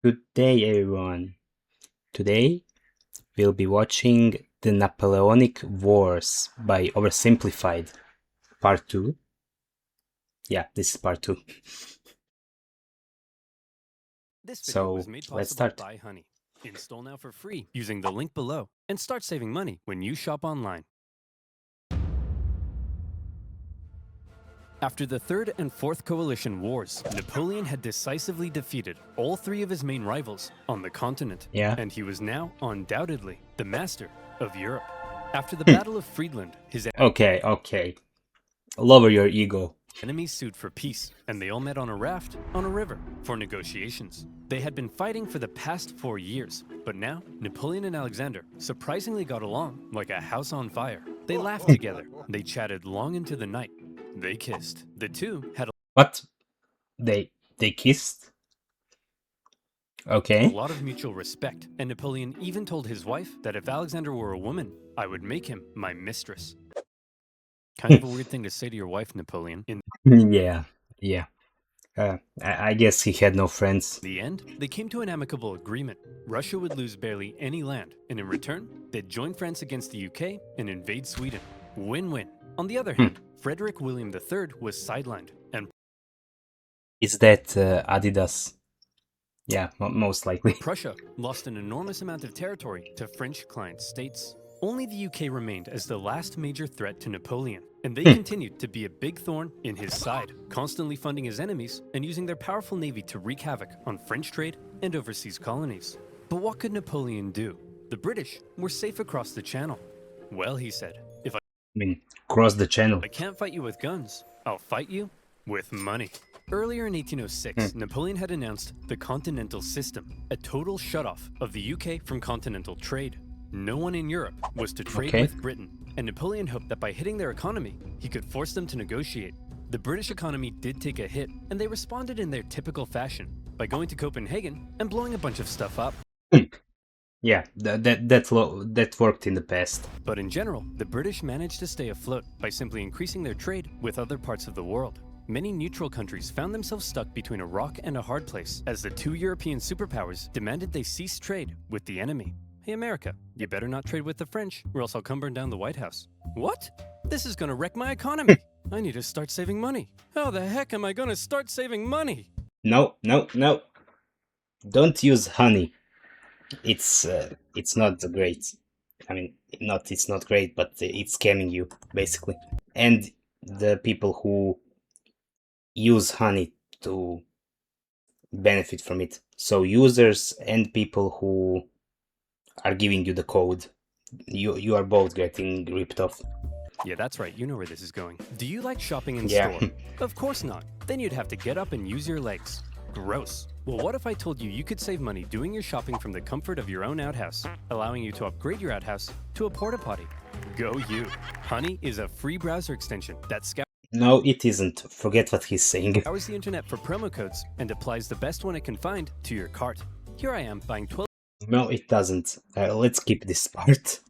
Good day, everyone. Today we'll be watching the Napoleonic Wars by OverSimplified, part 2. Yeah, this is part 2. This video So, was made let's possible start. by Honey. Install now for free using the link below and start saving money when you shop online. After the Third and Fourth Coalition Wars, Napoleon had decisively defeated all three of his main rivals on the continent, Yeah. and he was now undoubtedly the master of Europe. After the Battle of Friedland, his Okay. Lower your ego. enemies sued for peace, and they all met on a raft on a river for negotiations. They had been fighting for the past 4 years, but now Napoleon and Alexander surprisingly got along like a house on fire. They laughed together, they chatted long into the night, they kissed. The two had What? They kissed? a Okay. lot of mutual respect, and Napoleon even told his wife that if Alexander were a woman, I would make him my mistress. Kind of a weird thing to say to your wife, Napoleon. In Yeah. I guess he had no friends. the end, they came to an amicable agreement. Russia would lose barely any land, and in return, they'd join France against the UK and invade Sweden. Win-win. On the other hand, Frederick William III was sidelined, and Is that Adidas? Yeah, most likely. Prussia lost an enormous amount of territory to French client states. Only the UK remained as the last major threat to Napoleon, and they continued to be a big thorn in his side, constantly funding his enemies and using their powerful navy to wreak havoc on French trade and overseas colonies. But what could Napoleon do? The British were safe across the channel. Well, he said, if I mean, cross the channel. I can't fight you with guns, I'll fight you with money. Earlier in 1806, Napoleon had announced the Continental System, a total shutoff of the UK from continental trade. No one in Europe was to trade with Britain, and Napoleon hoped that by hitting their economy, he could force them to negotiate. The British economy did take a hit, and they responded in their typical fashion, by going to Copenhagen and blowing a bunch of stuff up. Yeah, that worked in the past. But in general, the British managed to stay afloat by simply increasing their trade with other parts of the world. Many neutral countries found themselves stuck between a rock and a hard place as the two European superpowers demanded they cease trade with the enemy. Hey America, you better not trade with the French or else I'll come burn down the White House. What? This is gonna wreck my economy. I need to start saving money. How the heck am I gonna start saving money? No. Don't use honey. It's not great. I mean, it's not great, but it's scamming you, basically. And the people who use honey to benefit from it. So users and people who are giving you the code, you are both getting ripped off. Yeah, that's right. You know where this is going. Do you like shopping in store? Of course not. Then you'd have to get up and use your legs. Gross. Well, what if I told you you could save money doing your shopping from the comfort of your own outhouse, allowing you to upgrade your outhouse to a porta potty? Go you. Honey is a free browser extension that scours No, it isn't. Forget what he's saying. Scours the internet for promo codes and applies the best one it can find to your cart. Here I am buying 12. No, it doesn't. Let's skip this part.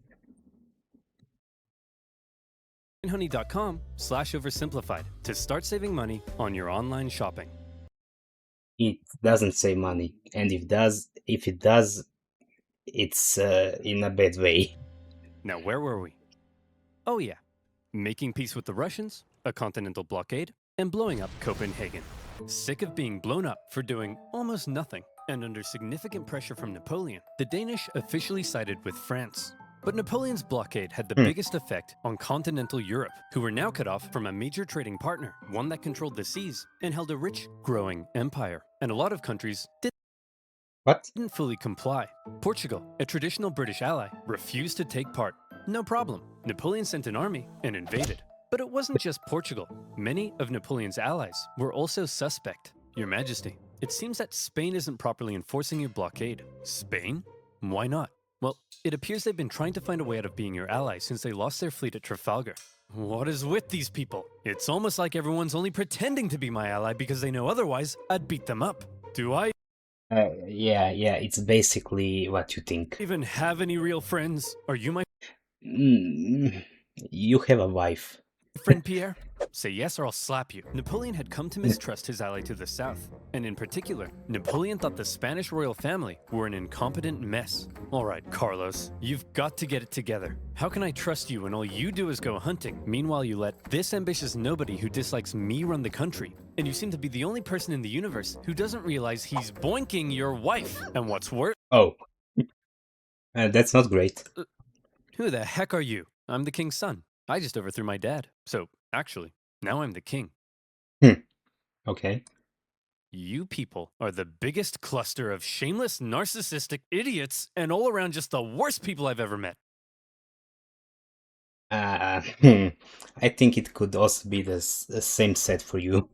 Honey.com/oversimplified to start saving money on your online shopping. It doesn't say money, and if it does, it's in a bad way. Now, where were we? Oh yeah, making peace with the Russians, a continental blockade, and blowing up Copenhagen. Sick of being blown up for doing almost nothing, and under significant pressure from Napoleon, the Danish officially sided with France. But Napoleon's blockade had the biggest effect on continental Europe, who were now cut off from a major trading partner, one that controlled the seas and held a rich, growing empire. And a lot of countries didn't fully comply. Portugal, a traditional British ally, refused to take part. No problem. Napoleon sent an army and invaded. But it wasn't just Portugal. Many of Napoleon's allies were also suspect. Your Majesty, it seems that Spain isn't properly enforcing your blockade. Spain? Why not? Well, it appears they've been trying to find a way out of being your ally since they lost their fleet at Trafalgar. What is with these people? It's almost like everyone's only pretending to be my ally because they know otherwise I'd beat them up. Do I Yeah, it's basically what you think. even have any real friends? Are you my... You have a wife. Friend Pierre, say yes or I'll slap you. Napoleon had come to mistrust his ally to the south, and in particular, Napoleon thought the Spanish royal family were an incompetent mess. All right, Carlos, you've got to get it together. How can I trust you when all you do is go hunting? Meanwhile, you let this ambitious nobody who dislikes me run the country. And you seem to be the only person in the universe who doesn't realize he's boinking your wife. And what's worse... Oh, that's not great. Who the heck are you? I'm the king's son. I just overthrew my dad. So, actually, now I'm the king. Okay. You people are the biggest cluster of shameless, narcissistic idiots and all around just the worst people I've ever met. I think it could also be the same set for you.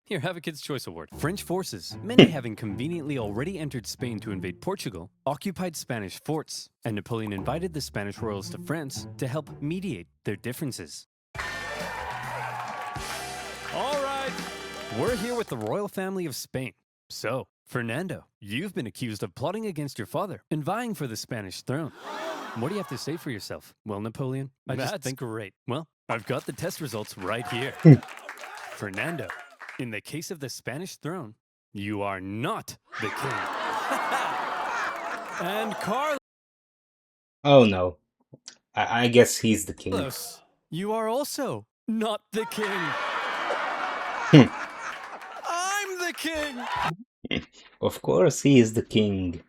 Here, have a Kid's Choice Award. French forces, many having conveniently already entered Spain to invade Portugal, occupied Spanish forts, and Napoleon invited the Spanish royals to France to help mediate their differences. All right, we're here with the royal family of Spain. So, Fernando, you've been accused of plotting against your father and vying for the Spanish throne. What do you have to say for yourself? Well, Napoleon, I just think great. Well, I've got the test results right here. Fernando, in the case of the Spanish throne, you are not the king. And Carlos, Oh no. I guess he's the king. you are also not the king. I'm the king. Of course he is the king.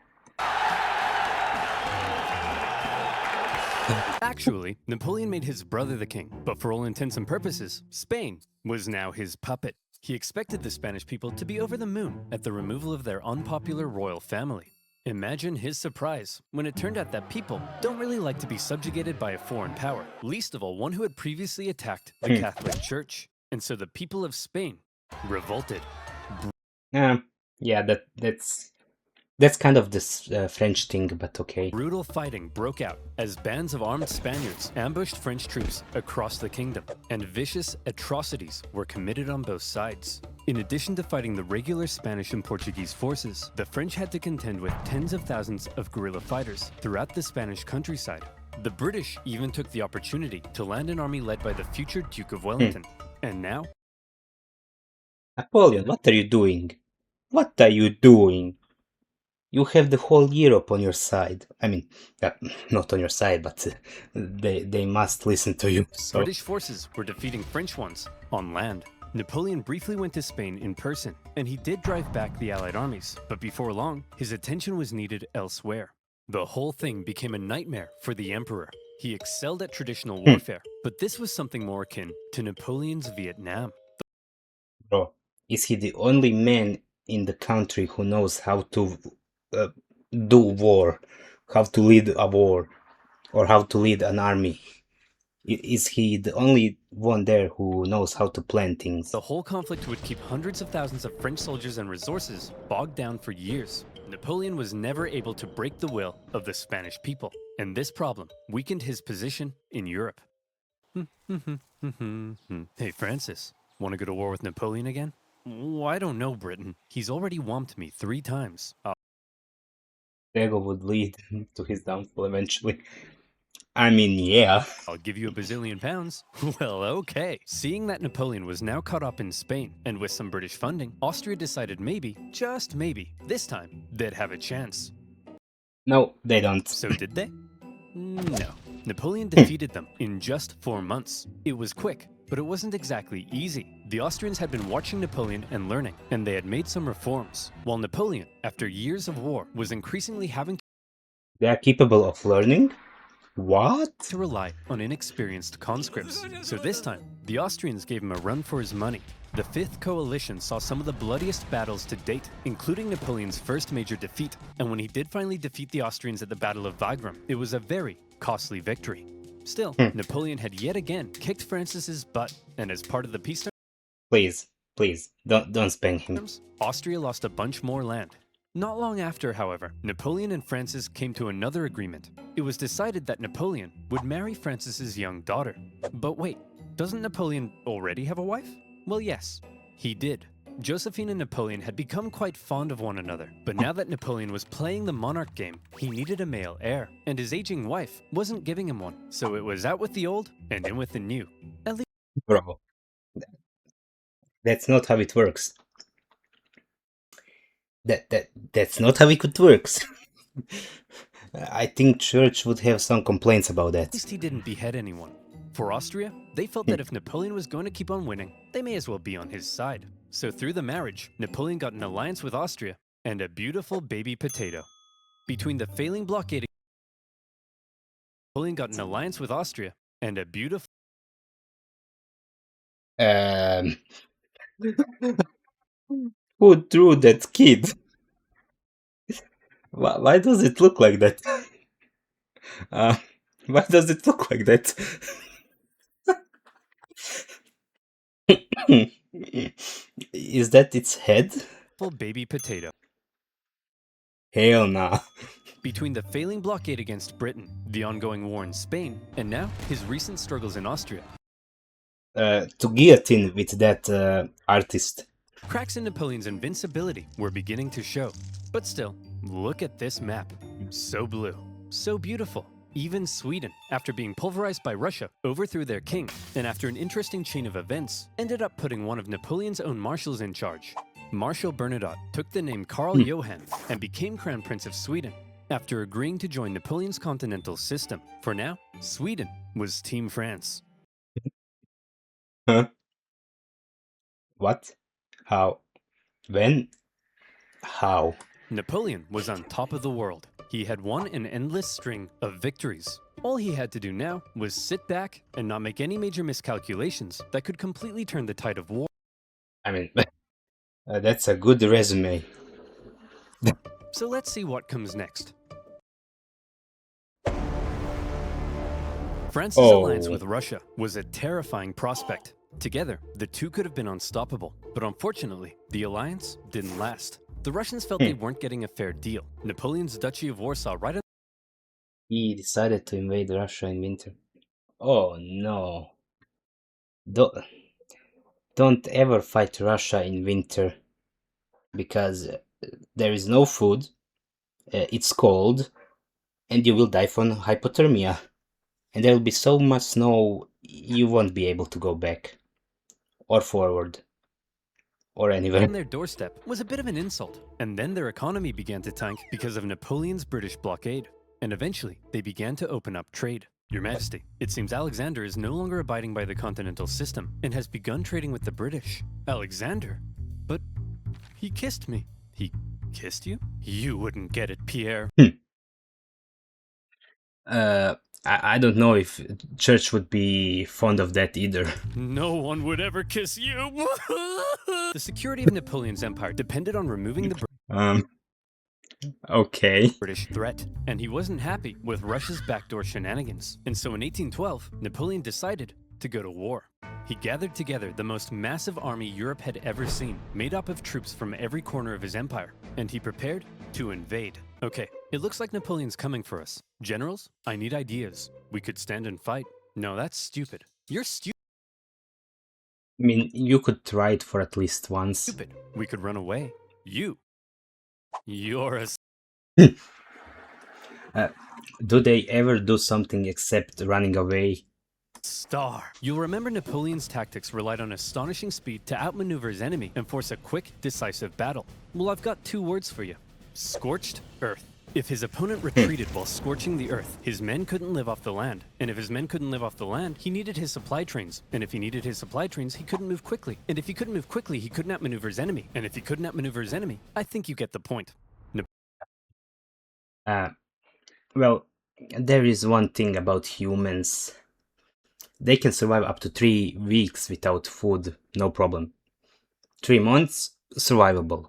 Actually, Napoleon made his brother the king, but for all intents and purposes, Spain was now his puppet. He expected the Spanish people to be over the moon at the removal of their unpopular royal family. Imagine his surprise when it turned out that people don't really like to be subjugated by a foreign power, least of all one who had previously attacked the Catholic Church. And so the people of Spain revolted. Yeah, that's kind of this French thing, but okay. Brutal fighting broke out as bands of armed Spaniards ambushed French troops across the kingdom, and vicious atrocities were committed on both sides. In addition to fighting the regular Spanish and Portuguese forces, the French had to contend with tens of thousands of guerrilla fighters throughout the Spanish countryside. The British even took the opportunity to land an army led by the future Duke of Wellington. And now? Napoleon, what are you doing? What are you doing? You have the whole Europe on your side. I mean, not on your side, but they must listen to you. So. British forces were defeating French ones on land. Napoleon briefly went to Spain in person, and he did drive back the Allied armies, but before long, his attention was needed elsewhere. The whole thing became a nightmare for the emperor. He excelled at traditional warfare, but this was something more akin to Napoleon's Vietnam. Bro, is he the only man in the country who knows how to do war, how to lead a war, or how to lead an army? Is he the only one there who knows how to plan things? The whole conflict would keep hundreds of thousands of French soldiers and resources bogged down for years. Napoleon was never able to break the will of the Spanish people, and this problem weakened his position in Europe. Hey, Francis, want to go to war with Napoleon again? Oh, I don't know, Britain. He's already whomped me 3 times. Ego would lead to his downfall eventually. I mean, yeah. I'll give you a bazillion pounds. Well, okay. Seeing that Napoleon was now caught up in Spain, and with some British funding, Austria decided maybe, just maybe, this time, they'd have a chance. No, they don't. So did they? No. Napoleon defeated them in just 4 months. It was quick, but it wasn't exactly easy. The Austrians had been watching Napoleon and learning, and they had made some reforms, while Napoleon, after years of war, was increasingly having They are capable of learning? What? to rely on inexperienced conscripts. So this time, the Austrians gave him a run for his money. The Fifth Coalition saw some of the bloodiest battles to date, including Napoleon's first major defeat. And when he did finally defeat the Austrians at the Battle of Wagram, it was a very costly victory. Still, Napoleon had yet again kicked Francis's butt, and as part of the peace Please, don't spank him. terms, Austria lost a bunch more land. Not long after, however, Napoleon and Francis came to another agreement. It was decided that Napoleon would marry Francis's young daughter. But wait, doesn't Napoleon already have a wife? Well, yes, he did. Josephine and Napoleon had become quite fond of one another, but now that Napoleon was playing the monarch game, he needed a male heir, and his aging wife wasn't giving him one. So it was out with the old and in with the new. At least Bro, that's not how it works. That's not how it works. I think Church would have some complaints about that. he didn't behead anyone. For Austria, they felt that if Napoleon was going to keep on winning, they may as well be on his side. So through the marriage, Napoleon got an alliance with Austria and a beautiful baby potato. Between the failing blockade, Napoleon got an alliance with Austria and a beautiful Who drew that kid? Why does it look like that? Uh, why does it look like that? Is that its head? baby potato. Hell nah. Between the failing blockade against Britain, the ongoing war in Spain, and now his recent struggles in Austria, To guillotine with that artist. cracks in Napoleon's invincibility were beginning to show. But still, look at this map. So blue, so beautiful. Even Sweden, after being pulverized by Russia, overthrew their king, and after an interesting chain of events, ended up putting one of Napoleon's own marshals in charge. Marshal Bernadotte took the name Karl Johan and became Crown Prince of Sweden, after agreeing to join Napoleon's continental system. For now, Sweden was Team France. Huh? What? How? When? How? Napoleon was on top of the world. He had won an endless string of victories. All he had to do now was sit back and not make any major miscalculations that could completely turn the tide of war. I mean, that's a good resume. So let's see what comes next. France's alliance with Russia was a terrifying prospect. Together, the two could have been unstoppable. But unfortunately, the alliance didn't last. The Russians felt they weren't getting a fair deal. Napoleon's Duchy of Warsaw right on He decided to invade Russia in winter. Oh no. Don't ever fight Russia in winter. Because there is no food, it's cold, and you will die from hypothermia. And there will be so much snow, you won't be able to go back. Or forward. Or anywhere. their doorstep was a bit of an insult. And then their economy began to tank because of Napoleon's British blockade. And eventually, they began to open up trade. Your Majesty, it seems Alexander is no longer abiding by the continental system and has begun trading with the British. Alexander? But he kissed me. He kissed you? You wouldn't get it, Pierre. I don't know if Church would be fond of that either. No one would ever kiss you. The security of Napoleon's empire depended on removing the Okay. British threat, and he wasn't happy with Russia's backdoor shenanigans. And so in 1812, Napoleon decided to go to war. He gathered together the most massive army Europe had ever seen, made up of troops from every corner of his empire, and he prepared to invade. Okay, it looks like Napoleon's coming for us. Generals, I need ideas. We could stand and fight. No, that's stupid. You're stupid. I mean, you could try it for at least once. We could run away. You're a Do they ever do something except running away? star. You'll remember Napoleon's tactics relied on astonishing speed to outmaneuver his enemy and force a quick, decisive battle. Well, I've got two words for you. Scorched earth. If his opponent retreated while scorching the earth, his men couldn't live off the land. And if his men couldn't live off the land, he needed his supply trains. And if he needed his supply trains, he couldn't move quickly. And if he couldn't move quickly, he couldn't outmaneuver his enemy. And if he couldn't outmaneuver his enemy, I think you get the point. Well, there is one thing about humans. They can survive up to 3 weeks without food, no problem. 3 months, survivable.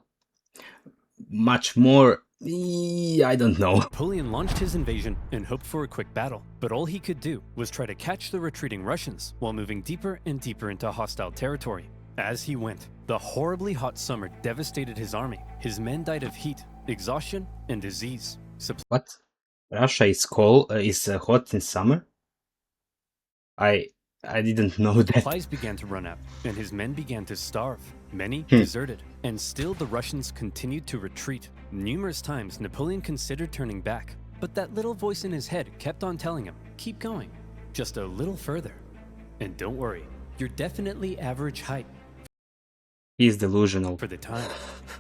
Much more, I don't know. Napoleon launched his invasion and hoped for a quick battle, but all he could do was try to catch the retreating Russians while moving deeper and deeper into hostile territory. As he went, the horribly hot summer devastated his army. His men died of heat, exhaustion, and disease. What? Russia is cold, hot in summer? I didn't know that. Supplies began to run out, and his men began to starve. Many deserted, and still the Russians continued to retreat. Numerous times Napoleon considered turning back, but that little voice in his head kept on telling him, keep going, just a little further. And don't worry, you're definitely average height He's delusional. for the time.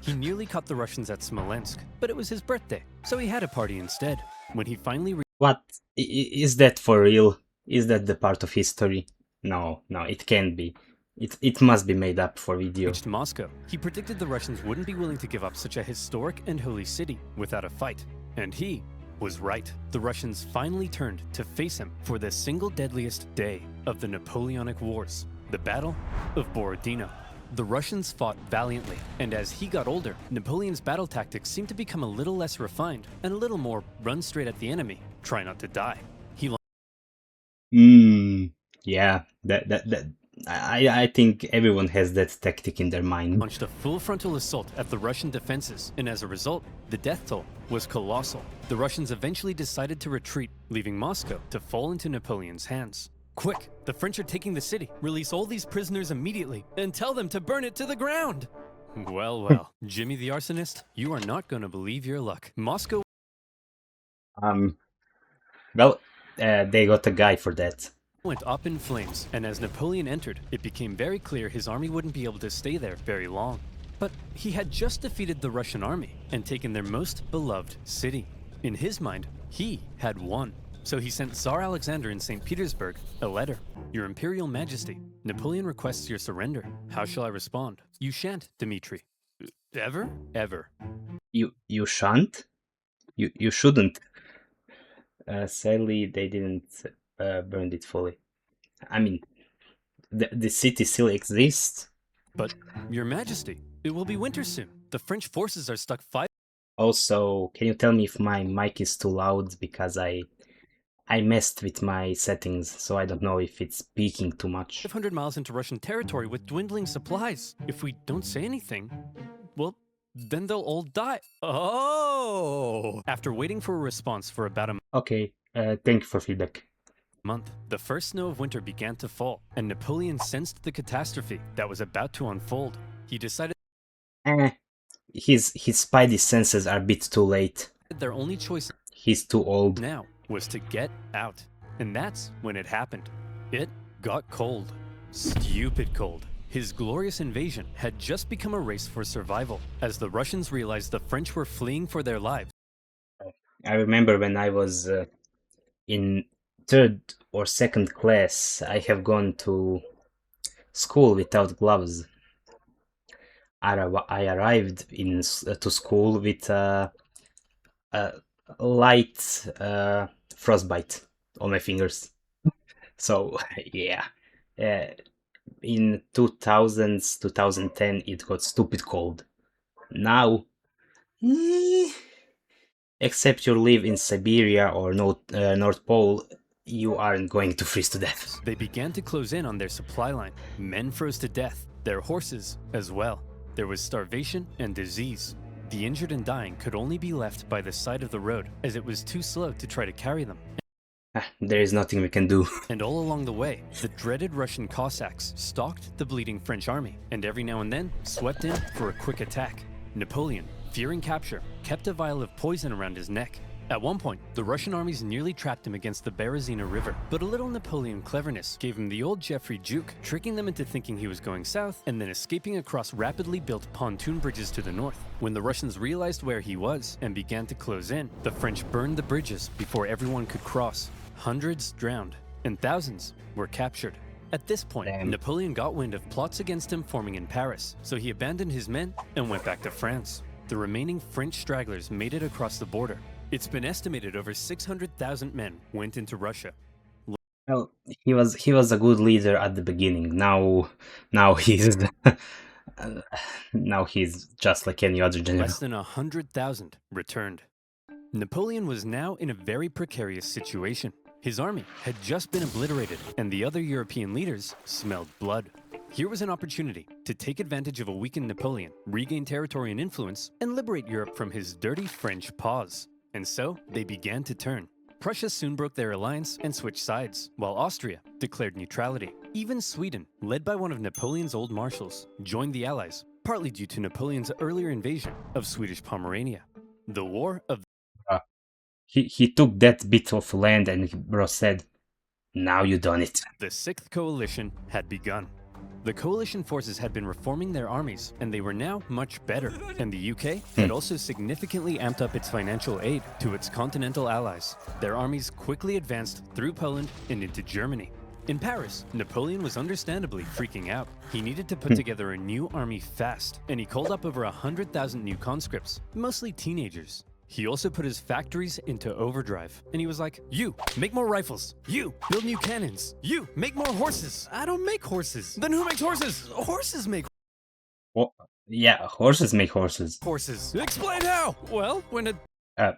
He nearly caught the Russians at Smolensk, but it was his birthday, so he had a party instead. When he finally What? Is that for real? Is that the part of history? No, it can't be. It must be made up for video. reached Moscow, he predicted the Russians wouldn't be willing to give up such a historic and holy city without a fight. And he was right. The Russians finally turned to face him for the single deadliest day of the Napoleonic Wars, the Battle of Borodino. The Russians fought valiantly, and as he got older, Napoleon's battle tactics seemed to become a little less refined and a little more run straight at the enemy, try not to die. He Yeah, I think everyone has that tactic in their mind. launched a full frontal assault at the Russian defenses, and as a result, the death toll was colossal. The Russians eventually decided to retreat, leaving Moscow to fall into Napoleon's hands. Quick, the French are taking the city. Release all these prisoners immediately and tell them to burn it to the ground. Well, Jimmy the arsonist, you are not going to believe your luck. Moscow Well, they got a guy for that. went up in flames, and as Napoleon entered, it became very clear his army wouldn't be able to stay there very long. But he had just defeated the Russian army and taken their most beloved city. In his mind, he had won. So he sent Tsar Alexander in St. Petersburg a letter. Your Imperial Majesty, Napoleon requests your surrender. How shall I respond? You shan't, Dmitri. Ever? Ever. You shan't? You shouldn't. Sadly, they didn't burn it fully. I mean, the city still exists. But, Your Majesty, it will be winter soon. The French forces are stuck Also, can you tell me if my mic is too loud? Because I messed with my settings, so I don't know if it's speaking too much. 500 miles into Russian territory with dwindling supplies. If we don't say anything, well, then they'll all die. Oh! After waiting for a response for about a Okay, thank you for feedback. month, the first snow of winter began to fall, and Napoleon sensed the catastrophe that was about to unfold. He decided His spidey senses are a bit too late. their only choice He's too old. now was to get out. And that's when it happened. It got cold. Stupid cold. His glorious invasion had just become a race for survival, as the Russians realized the French were fleeing for their lives. I remember when I was in third or second class, I have gone to school without gloves. I arrived to school with a light frostbite on my fingers. So yeah, in 2000s, 2010, it got stupid cold. Now, except you live in Siberia or North Pole, you aren't going to freeze to death. They began to close in on their supply line. Men froze to death, their horses as well. There was starvation and disease. The injured and dying could only be left by the side of the road, as it was too slow to try to carry them. There is nothing we can do. And all along the way, the dreaded Russian Cossacks stalked the bleeding French army, and every now and then swept in for a quick attack. Napoleon, fearing capture, kept a vial of poison around his neck. At one point, the Russian armies nearly trapped him against the Berezina River, but a little Napoleon cleverness gave him the old Geoffrey juke, tricking them into thinking he was going south and then escaping across rapidly built pontoon bridges to the north. When the Russians realized where he was and began to close in, the French burned the bridges before everyone could cross. Hundreds drowned, and thousands were captured. At this point, Damn. Napoleon got wind of plots against him forming in Paris, so he abandoned his men and went back to France. The remaining French stragglers made it across the border. It's been estimated over 600,000 men went into Russia. Well, he was a good leader at the beginning. Now he's now he's just like any other general. Less than 100,000 returned. Napoleon was now in a very precarious situation. His army had just been obliterated, and the other European leaders smelled blood. Here was an opportunity to take advantage of a weakened Napoleon, regain territory and influence, and liberate Europe from his dirty French paws. And so, they began to turn. Prussia soon broke their alliance and switched sides, while Austria declared neutrality. Even Sweden, led by one of Napoleon's old marshals, joined the Allies, partly due to Napoleon's earlier invasion of Swedish Pomerania. The War of He took that bit of land and bro said, "Now you done it." the Sixth Coalition had begun. The coalition forces had been reforming their armies, and they were now much better. And the UK had also significantly amped up its financial aid to its continental allies. Their armies quickly advanced through Poland and into Germany. In Paris, Napoleon was understandably freaking out. He needed to put together a new army fast, and he called up over 100,000 new conscripts, mostly teenagers. He also put his factories into overdrive, and he was like, "You, make more rifles. You, build new cannons. You, make more horses. I don't make horses. Then who makes horses? Horses make Well, yeah, horses make horses. horses. Explain how. Well, when a Uh,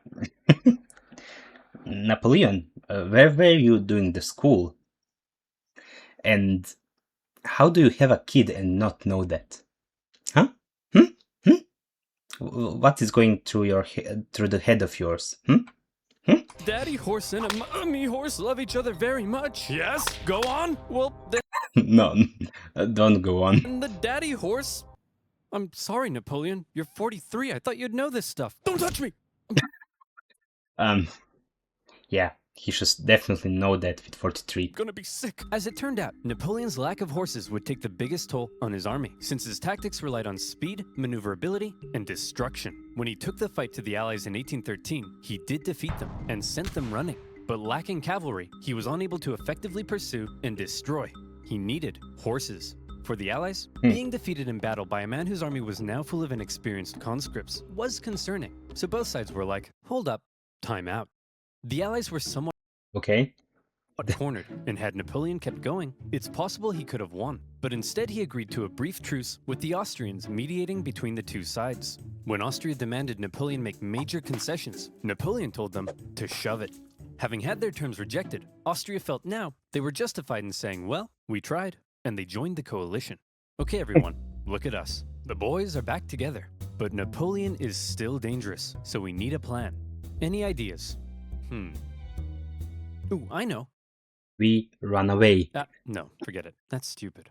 Napoleon, where were you doing the school? And how do you have a kid and not know that? Huh? What is going through your through the head of yours? daddy horse and a mommy horse love each other very much. Yes, go on. Well, then No, don't go on. the daddy horse. I'm sorry, Napoleon. You're 43. I thought you'd know this stuff. Don't touch me. Yeah, he should definitely know that with 43. Gonna be sick. As it turned out, Napoleon's lack of horses would take the biggest toll on his army, since his tactics relied on speed, maneuverability, and destruction. When he took the fight to the Allies in 1813, he did defeat them and sent them running. But lacking cavalry, he was unable to effectively pursue and destroy. He needed horses. For the Allies, being defeated in battle by a man whose army was now full of inexperienced conscripts was concerning. So both sides were like, hold up, time out. The Allies were somewhat Okay. cornered, and had Napoleon kept going, it's possible he could have won. But instead he agreed to a brief truce with the Austrians mediating between the two sides. When Austria demanded Napoleon make major concessions, Napoleon told them to shove it. Having had their terms rejected, Austria felt now they were justified in saying, well, we tried, and they joined the coalition. Okay, everyone, look at us. The boys are back together, but Napoleon is still dangerous, so we need a plan. Any ideas? Ooh, I know. We run away. No, forget it. That's stupid.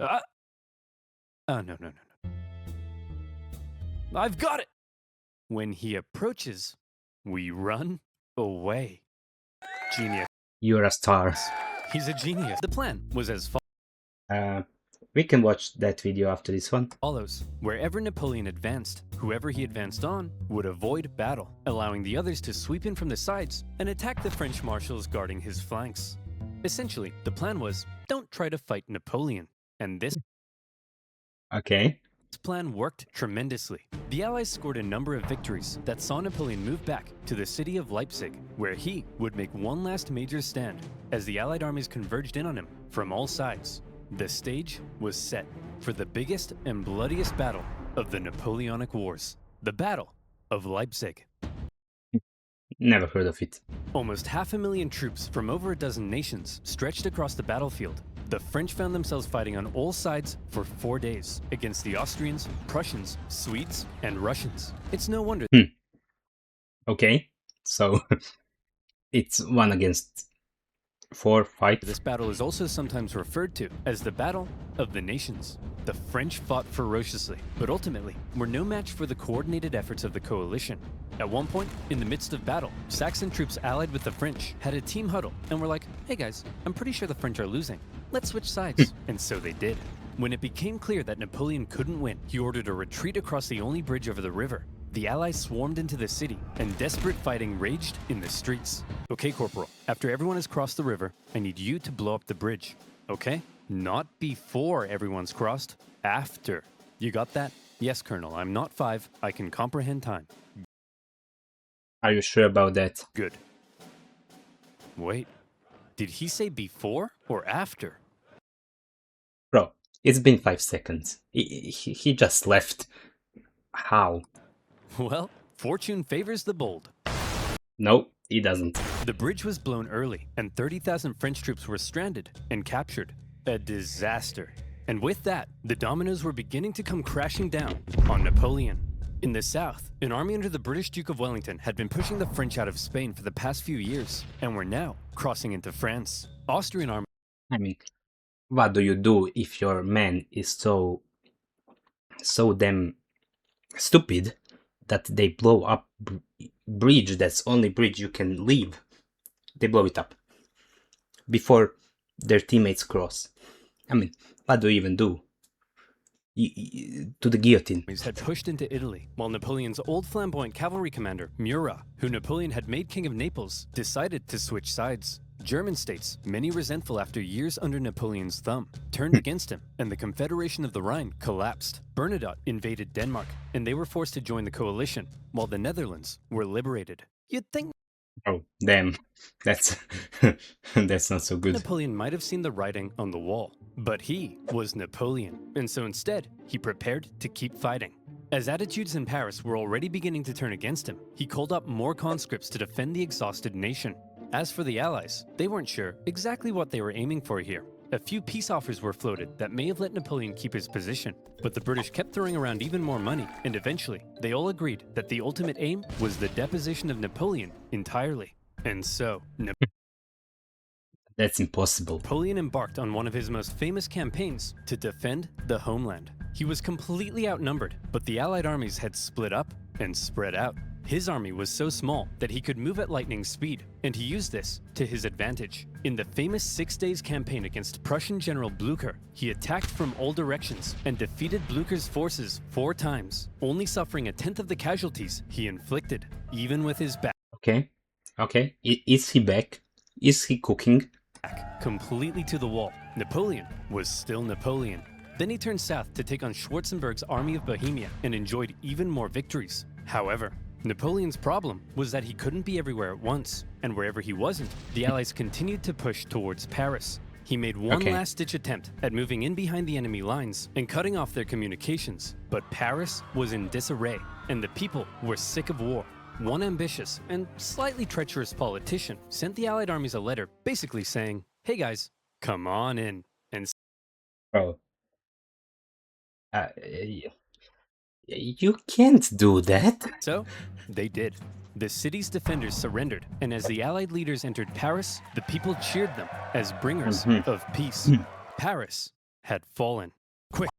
Oh, no. I've got it! When he approaches, we run away. Genius. You're a star. He's a genius. The plan was as We can watch that video after this one. follows. Wherever Napoleon advanced, whoever he advanced on would avoid battle, allowing the others to sweep in from the sides and attack the French marshals guarding his flanks. Essentially, the plan was, don't try to fight Napoleon. And this Okay. plan worked tremendously. The Allies scored a number of victories that saw Napoleon move back to the city of Leipzig, where he would make one last major stand as the Allied armies converged in on him from all sides. The stage was set for the biggest and bloodiest battle of the Napoleonic Wars, the Battle of Leipzig. Never heard of it. Almost 500,000 troops from over a dozen nations stretched across the battlefield. The French found themselves fighting on all sides for 4 days against the Austrians, Prussians, Swedes, and Russians. It's no wonder Okay. So it's 1 against 4 fight. this battle is also sometimes referred to as the Battle of the Nations. The French fought ferociously, but ultimately were no match for the coordinated efforts of the coalition. At one point, in the midst of battle, Saxon troops allied with the French had a team huddle and were like, hey guys, I'm pretty sure the French are losing. Let's switch sides. And so they did. When it became clear that Napoleon couldn't win, he ordered a retreat across the only bridge over the river. The Allies swarmed into the city, and desperate fighting raged in the streets. Okay, Corporal, after everyone has crossed the river, I need you to blow up the bridge. Okay? Not before everyone's crossed, after. You got that? Yes, Colonel, I'm not 5. I can comprehend time. Are you sure about that? Good. Wait, did he say before or after? Bro, it's been 5 seconds. He just left. How? Well, fortune favors the bold. No, he doesn't. The bridge was blown early, and 30,000 French troops were stranded and captured. A disaster. And with that, the dominoes were beginning to come crashing down on Napoleon. In the south, an army under the British Duke of Wellington had been pushing the French out of Spain for the past few years, and were now crossing into France. Austrian army I mean, what do you do if your man is so damn stupid that they blow up bridge that's only bridge you can leave? They blow it up before their teammates cross. I mean, what do you even do? To the guillotine. Had pushed into Italy, while Napoleon's old flamboyant cavalry commander, Murat, who Napoleon had made king of Naples, decided to switch sides. German states, many resentful after years under Napoleon's thumb, turned against him, and the Confederation of the Rhine collapsed. Bernadotte invaded Denmark, and they were forced to join the coalition, while the Netherlands were liberated. You'd think Oh, damn. That's that's not so good. Napoleon might have seen the writing on the wall, but he was Napoleon, and so instead, he prepared to keep fighting. As attitudes in Paris were already beginning to turn against him, he called up more conscripts to defend the exhausted nation. As for the Allies, they weren't sure exactly what they were aiming for here. A few peace offers were floated that may have let Napoleon keep his position, but the British kept throwing around even more money, and eventually, they all agreed that the ultimate aim was the deposition of Napoleon entirely. And so, That's impossible. Napoleon embarked on one of his most famous campaigns to defend the homeland. He was completely outnumbered, but the Allied armies had split up and spread out. His army was so small that he could move at lightning speed, and he used this to his advantage. In the famous 6 Days campaign against Prussian General Blücher, he attacked from all directions and defeated Blücher's forces 4 times, only suffering a tenth of the casualties he inflicted, even with his back Okay. Is he back? Is he cooking? completely to the wall. Napoleon was still Napoleon. Then he turned south to take on Schwarzenberg's army of Bohemia and enjoyed even more victories. However, Napoleon's problem was that he couldn't be everywhere at once, and wherever he wasn't, the Allies continued to push towards Paris. He made one last-ditch attempt at moving in behind the enemy lines and cutting off their communications, but Paris was in disarray, and the people were sick of war. One ambitious and slightly treacherous politician sent the Allied armies a letter basically saying, "Hey guys, come on in," and Oh. You can't do that. so they did. The city's defenders surrendered, and as the Allied leaders entered Paris, the people cheered them as bringers of peace. Paris had fallen. Quick.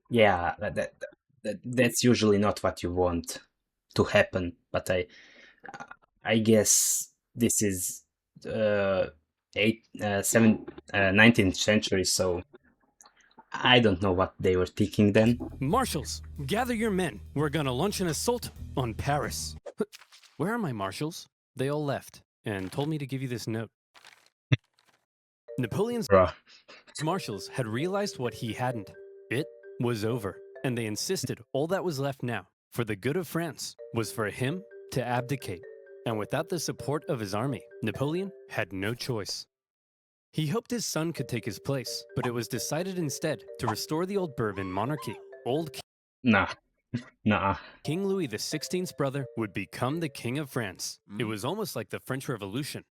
Yeah, that's usually not what you want to happen, but I guess this is 19th century, so I don't know what they were thinking then. Marshals, gather your men. We're gonna launch an assault on Paris. Where are my marshals? They all left and told me to give you this note. Napoleon's Bruh. marshals had realized what he hadn't. It was over, and they insisted all that was left now, for the good of France, was for him to abdicate. And without the support of his army, Napoleon had no choice. He hoped his son could take his place, but it was decided instead to restore the old Bourbon monarchy. Old Nah. King Louis XVI's brother would become the King of France. It was almost like the French Revolution.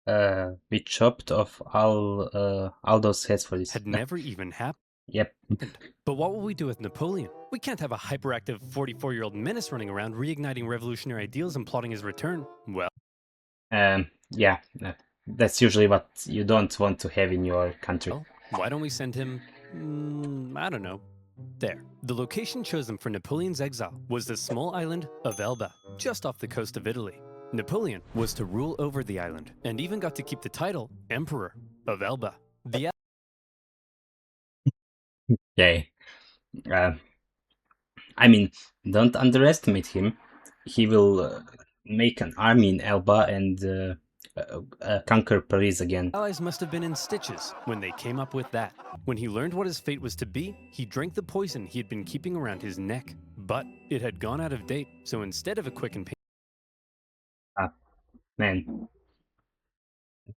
We chopped off all those heads for this. Had never even happened. Yep. But what will we do with Napoleon? We can't have a hyperactive 44-year-old menace running around reigniting revolutionary ideals and plotting his return. Well, yeah. That's usually what you don't want to have in your country. Why don't we send him, I don't know, there. The location chosen for Napoleon's exile was the small island of Elba, just off the coast of Italy. Napoleon was to rule over the island, and even got to keep the title Emperor of Elba. Okay. I mean, don't underestimate him. He will make an army in Elba and conquer Paris again. Allies must have been in stitches when they came up with that. When he learned what his fate was to be, he drank the poison he had been keeping around his neck. But it had gone out of date, so instead of a quick and Man.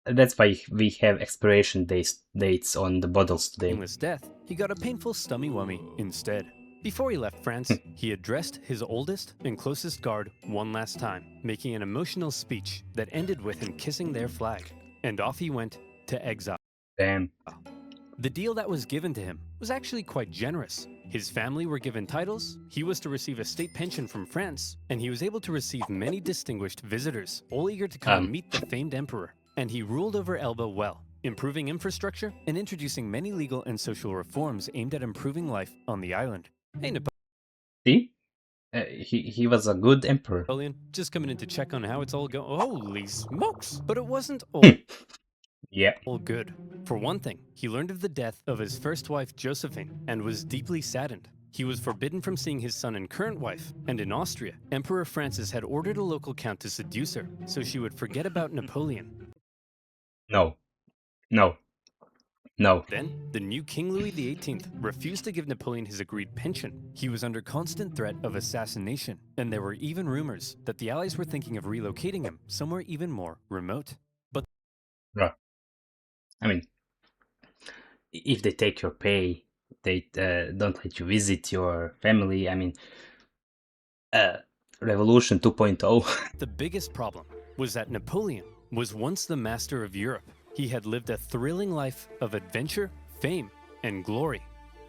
That's why we have expiration dates on the bottles today. painless death, he got a painful stummy-wummy instead. Before he left France, he addressed his oldest and closest guard one last time, making an emotional speech that ended with him kissing their flag. And off he went to exile. Damn. The deal that was given to him was actually quite generous. His family were given titles, he was to receive a state pension from France, and he was able to receive many distinguished visitors, all eager to come and meet the famed emperor. and he ruled over Elba well, improving infrastructure and introducing many legal and social reforms aimed at improving life on the island. Hey, See? He was a good emperor. Napoleon, just coming in to check on how it's all going. Holy smokes! But it wasn't Yeah. all good. For one thing, he learned of the death of his first wife, Josephine, and was deeply saddened. He was forbidden from seeing his son and current wife, and in Austria, Emperor Francis had ordered a local count to seduce her, so she would forget about Napoleon. No. No. No. Then, the new King Louis XVIII refused to give Napoleon his agreed pension. He was under constant threat of assassination, and there were even rumors that the Allies were thinking of relocating him somewhere even more remote. But No. I mean, if they take your pay, they don't let you visit your family. I mean, Revolution 2.0. the biggest problem was that Napoleon was once the master of Europe. He had lived a thrilling life of adventure, fame, and glory.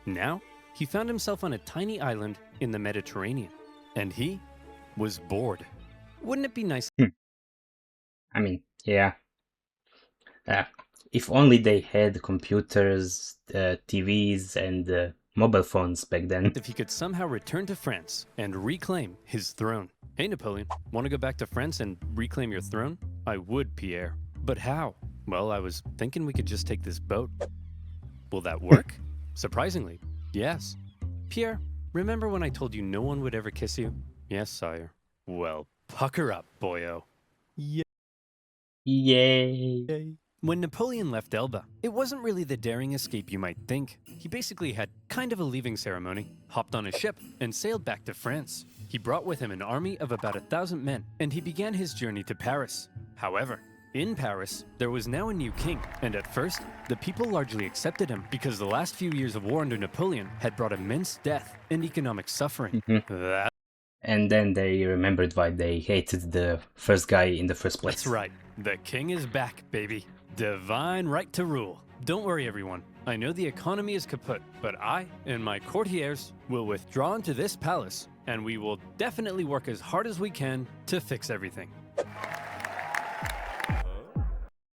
Now, he found himself on a tiny island in the Mediterranean, and he was bored. Wouldn't it be nice? I mean, yeah. If only they had computers, TVs, and mobile phones back then. If he could somehow return to France and reclaim his throne. Hey, Napoleon, want to go back to France and reclaim your throne? I would, Pierre. But how? Well, I was thinking we could just take this boat. Will that work? Surprisingly, yes. Pierre, remember when I told you no one would ever kiss you? Yes, sire. Well, pucker up, boyo. Yay! When Napoleon left Elba, it wasn't really the daring escape you might think. He basically had kind of a leaving ceremony, hopped on a ship, and sailed back to France. He brought with him an army of about 1,000 men, and he began his journey to Paris. However, in Paris, there was now a new king, and at first, the people largely accepted him because the last few years of war under Napoleon had brought immense death and economic suffering. And then they remembered why they hated the first guy in the first place. That's right. The king is back, baby. Divine right to rule. Don't worry, everyone. I know the economy is kaput, but I and my courtiers will withdraw into this palace, and we will definitely work as hard as we can to fix everything.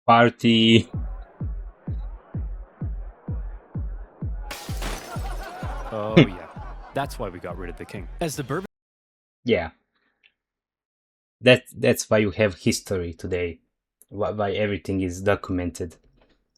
Party. Oh, yeah. That's why we got rid of the king. As the Bourbon... Yeah. That's why you have history today. Why everything is documented.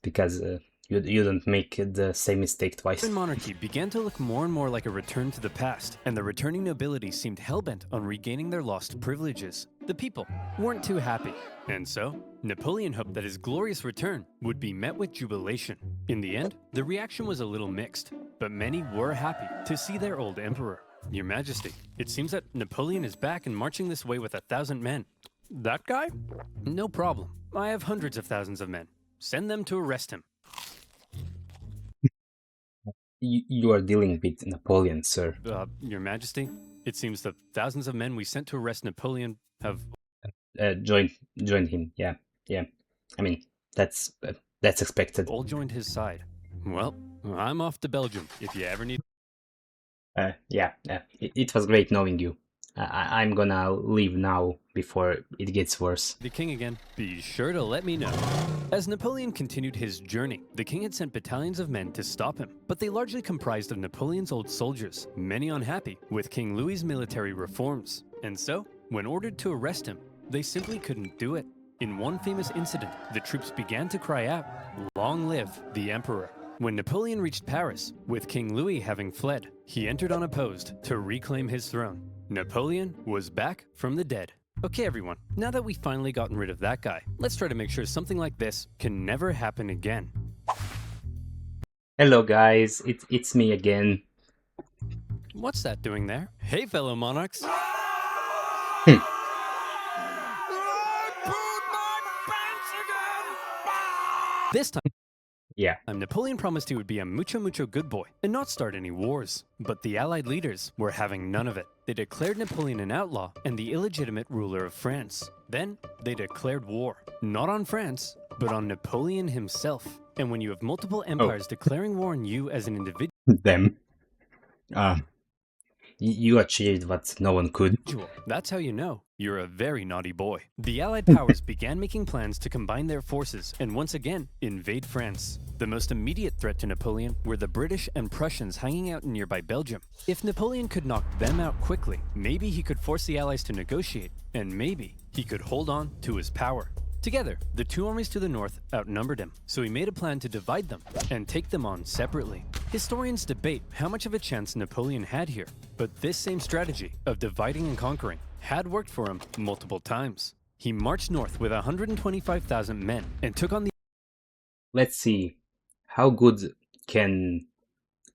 Because you don't make the same mistake twice. The monarchy began to look more and more like a return to the past, and the returning nobility seemed hellbent on regaining their lost privileges. The people weren't too happy, and so Napoleon hoped that his glorious return would be met with jubilation. In the end, the reaction was a little mixed, but many were happy to see their old emperor. Your Majesty, it seems that Napoleon is back and marching this way with 1,000 men. That guy? No problem. I have hundreds of thousands of men. Send them to arrest him. You are dealing with Napoleon, sir. Your Majesty, it seems the thousands of men we sent to arrest Napoleon have... Joined him, yeah. I mean, that's expected. all joined his side. Well, I'm off to Belgium if you ever need... Yeah. It was great knowing you. I'm gonna leave now before it gets worse. the king again. Be sure to let me know. As Napoleon continued his journey, the king had sent battalions of men to stop him, but they largely comprised of Napoleon's old soldiers, many unhappy with King Louis's military reforms. And so, when ordered to arrest him, they simply couldn't do it. In one famous incident, the troops began to cry out, "Long live the Emperor." When Napoleon reached Paris, with King Louis having fled, he entered unopposed to reclaim his throne. Napoleon was back from the dead. Okay, everyone, now that we've finally gotten rid of that guy, let's try to make sure something like this can never happen again. Hello guys, it's me again. What's that doing there? Hey, fellow monarchs. This time, Yeah. Napoleon promised he would be a mucho good boy and not start any wars. But the Allied leaders were having none of it. They declared Napoleon an outlaw and the illegitimate ruler of France. Then they declared war, not on France, but on Napoleon himself. And when you have multiple empires declaring war on you as an individual, Them. You achieved what no one could. That's how you know you're a very naughty boy. The Allied powers began making plans to combine their forces and once again invade France. The most immediate threat to Napoleon were the British and Prussians hanging out in nearby Belgium. If Napoleon could knock them out quickly, maybe he could force the Allies to negotiate, and maybe he could hold on to his power. Together, the two armies to the north outnumbered him, so he made a plan to divide them and take them on separately. Historians debate how much of a chance Napoleon had here, but this same strategy of dividing and conquering had worked for him multiple times. He marched north with 125,000 men and took on the... Let's see, how good can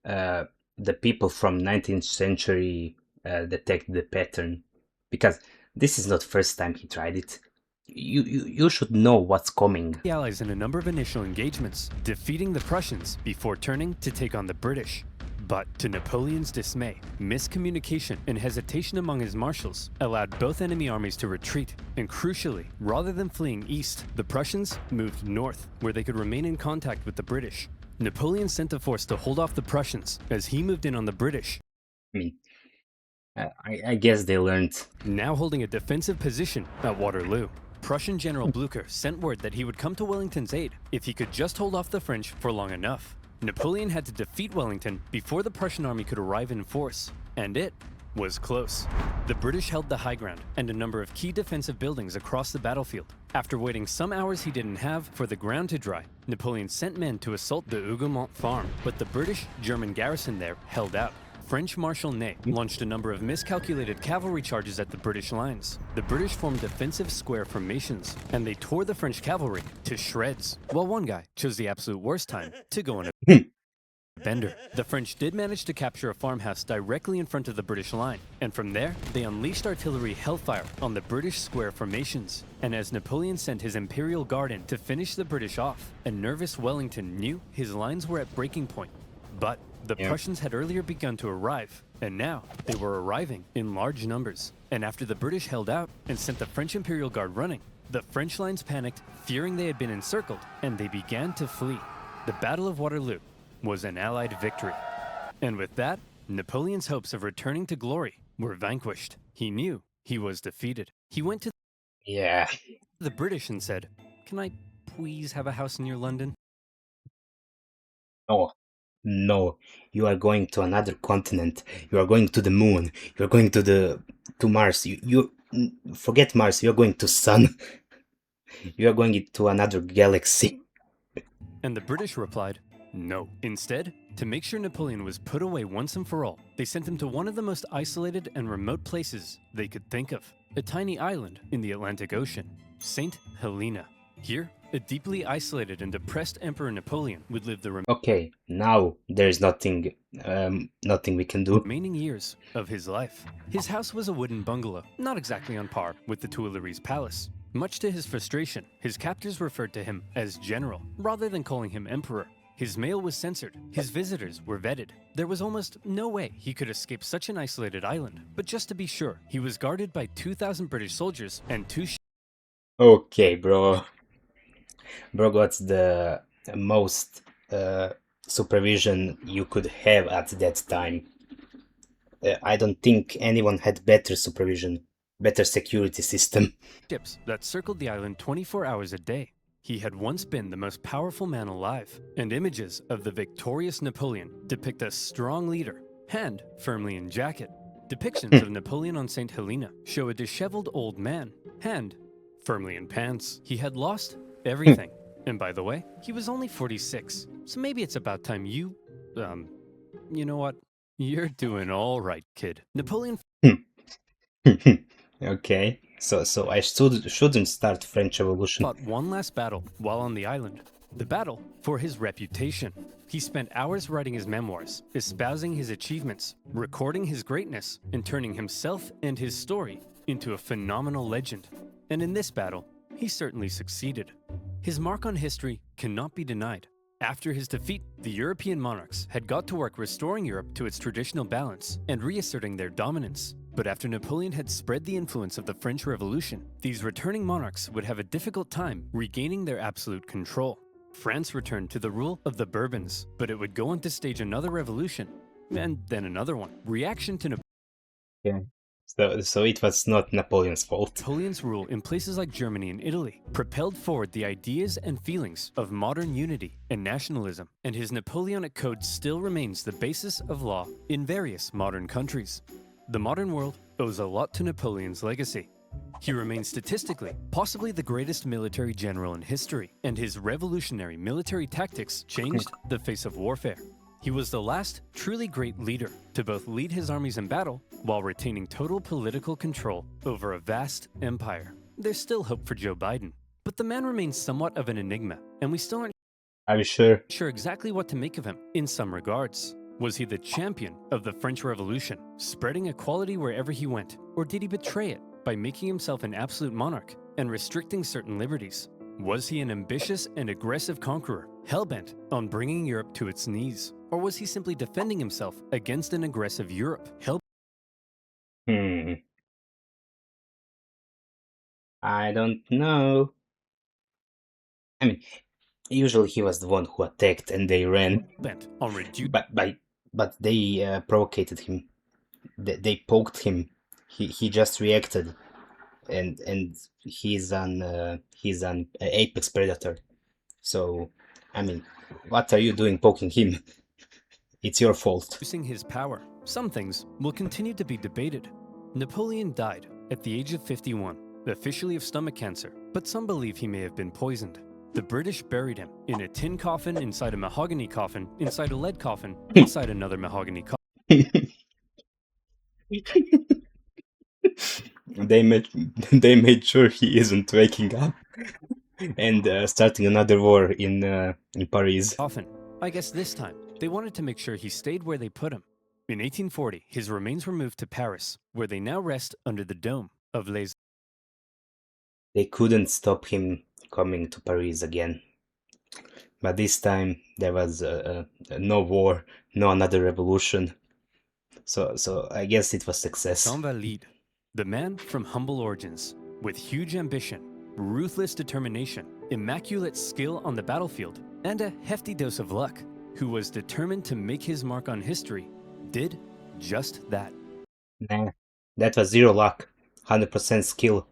the people from 19th century detect the pattern? Because this is not first time he tried it. You should know what's coming. The Allies in a number of initial engagements, defeating the Prussians before turning to take on the British. But to Napoleon's dismay, miscommunication and hesitation among his marshals allowed both enemy armies to retreat, and crucially, rather than fleeing east, the Prussians moved north, where they could remain in contact with the British. Napoleon sent a force to hold off the Prussians as he moved in on the British. I mean, I guess they learned. Now holding a defensive position at Waterloo. Prussian General Blücher sent word that he would come to Wellington's aid if he could just hold off the French for long enough. Napoleon had to defeat Wellington before the Prussian army could arrive in force, and it was close. The British held the high ground and a number of key defensive buildings across the battlefield. After waiting some hours he didn't have for the ground to dry, Napoleon sent men to assault the Hougoumont farm, but the British-German garrison there held out. French Marshal Ney launched a number of miscalculated cavalry charges at the British lines. The British formed defensive square formations, and they tore the French cavalry to shreds, while one guy chose the absolute worst time to go on a bender. The French did manage to capture a farmhouse directly in front of the British line, and from there, they unleashed artillery hellfire on the British square formations. And as Napoleon sent his Imperial Guard in to finish the British off, a nervous Wellington knew his lines were at breaking point. But the Prussians had earlier begun to arrive, and now they were arriving in large numbers. And after the British held out and sent the French Imperial Guard running, the French lines panicked, fearing they had been encircled, and they began to flee. The Battle of Waterloo was an Allied victory. And with that, Napoleon's hopes of returning to glory were vanquished. He knew he was defeated. He went to the British and said, "Can I please have a house near London?" Oh. No, you are going to another continent. You are going to the moon. You are going to Mars. You forget Mars. You are going to Sun. You are going to another galaxy. And the British replied, no. Instead, to make sure Napoleon was put away once and for all, they sent him to one of the most isolated and remote places they could think of, a tiny island in the Atlantic Ocean, St. Helena. Here, a deeply isolated and depressed Emperor Napoleon would live the Okay, now there's nothing we can do. remaining years of his life. His house was a wooden bungalow, not exactly on par with the Tuileries Palace. Much to his frustration, his captors referred to him as general, rather than calling him emperor. His mail was censored, his visitors were vetted. There was almost no way he could escape such an isolated island. But just to be sure, he was guarded by 2,000 British soldiers and two Okay, bro. Bro got the most supervision you could have at that time. I don't think anyone had better supervision, better security system. ships that circled the island 24 hours a day. He had once been the most powerful man alive, and images of the victorious Napoleon depict a strong leader, hand firmly in jacket. Depictions of Napoleon on St. Helena show a disheveled old man, hand firmly in pants. He had lost everything. And by the way, he was only 46, so maybe it's about time you know what? You're doing all right, kid. Napoleon Okay, so I shouldn't start French Revolution. fought one last battle while on the island. The battle for his reputation. He spent hours writing his memoirs, espousing his achievements, recording his greatness, and turning himself and his story into a phenomenal legend. And in this battle, he certainly succeeded. His mark on history cannot be denied. After his defeat, the European monarchs had got to work restoring Europe to its traditional balance and reasserting their dominance. But after Napoleon had spread the influence of the French Revolution, these returning monarchs would have a difficult time regaining their absolute control. France returned to the rule of the Bourbons, but it would go on to stage another revolution, and then another one. Reaction to Yeah. So it was not Napoleon's fault. Napoleon's rule in places like Germany and Italy propelled forward the ideas and feelings of modern unity and nationalism, and his Napoleonic Code still remains the basis of law in various modern countries. The modern world owes a lot to Napoleon's legacy. He remains statistically possibly the greatest military general in history, and his revolutionary military tactics changed the face of warfare. He was the last truly great leader to both lead his armies in battle while retaining total political control over a vast empire. There's still hope for Joe Biden, but the man remains somewhat of an enigma, and we still aren't Are you sure? sure exactly what to make of him in some regards. Was he the champion of the French Revolution, spreading equality wherever he went, or did he betray it by making himself an absolute monarch and restricting certain liberties? Was he an ambitious and aggressive conqueror, hell-bent on bringing Europe to its knees? Or was he simply defending himself against an aggressive Europe, Hmm. I don't know. I mean, usually he was the one who attacked and they ran, hell-bent on reducing but they provoked him. They poked him. He just reacted, and he's an apex predator. So, I mean, what are you doing poking him? It's your fault. his power? Some things will continue to be debated. Napoleon died at the age of 51, officially of stomach cancer, but some believe he may have been poisoned. The British buried him in a tin coffin, inside a mahogany coffin, inside a lead coffin, inside another mahogany coffin. They made they made sure he isn't waking up and starting another war in Paris. I guess this time, they wanted to make sure he stayed where they put him. In 1840, his remains were moved to Paris, where they now rest under the dome of Les. They couldn't stop him coming to Paris again. But this time there was no war, no another revolution. So I guess it was success. Invalides, the man from humble origins, with huge ambition, ruthless determination, immaculate skill on the battlefield, and a hefty dose of luck, who was determined to make his mark on history, did just that. Nah, that was zero luck, 100% skill.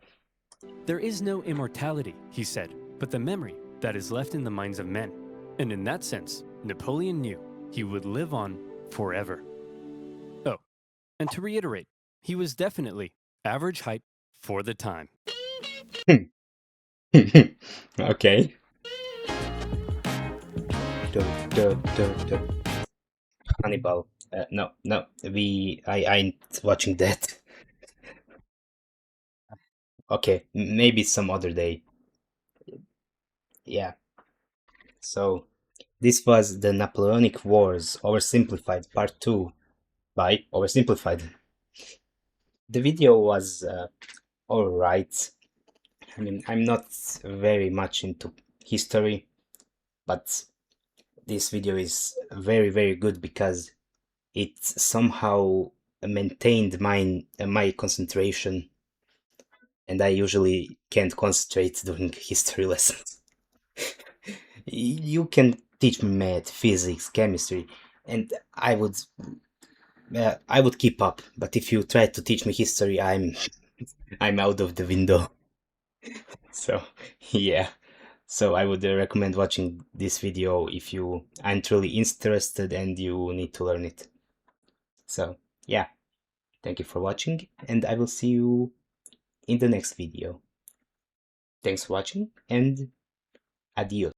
There is no immortality, he said, but the memory that is left in the minds of men. And in that sense, Napoleon knew he would live on forever. Oh, and to reiterate, he was definitely average height for the time. Okay. Hannibal. No, I ain't watching that. Okay, maybe some other day. Yeah. So, this was the Napoleonic Wars Oversimplified Part 2 by Oversimplified. The video was alright. I mean, I'm not very much into history, but this video is very, very good because it somehow maintained my concentration, and I usually can't concentrate during history lessons. You can teach me math, physics, chemistry, and I would keep up. But if you try to teach me history, I'm out of the window. So yeah. So I would recommend watching this video if you aren't really interested and you need to learn it. So yeah, thank you for watching, and I will see you in the next video. Thanks for watching, and adios.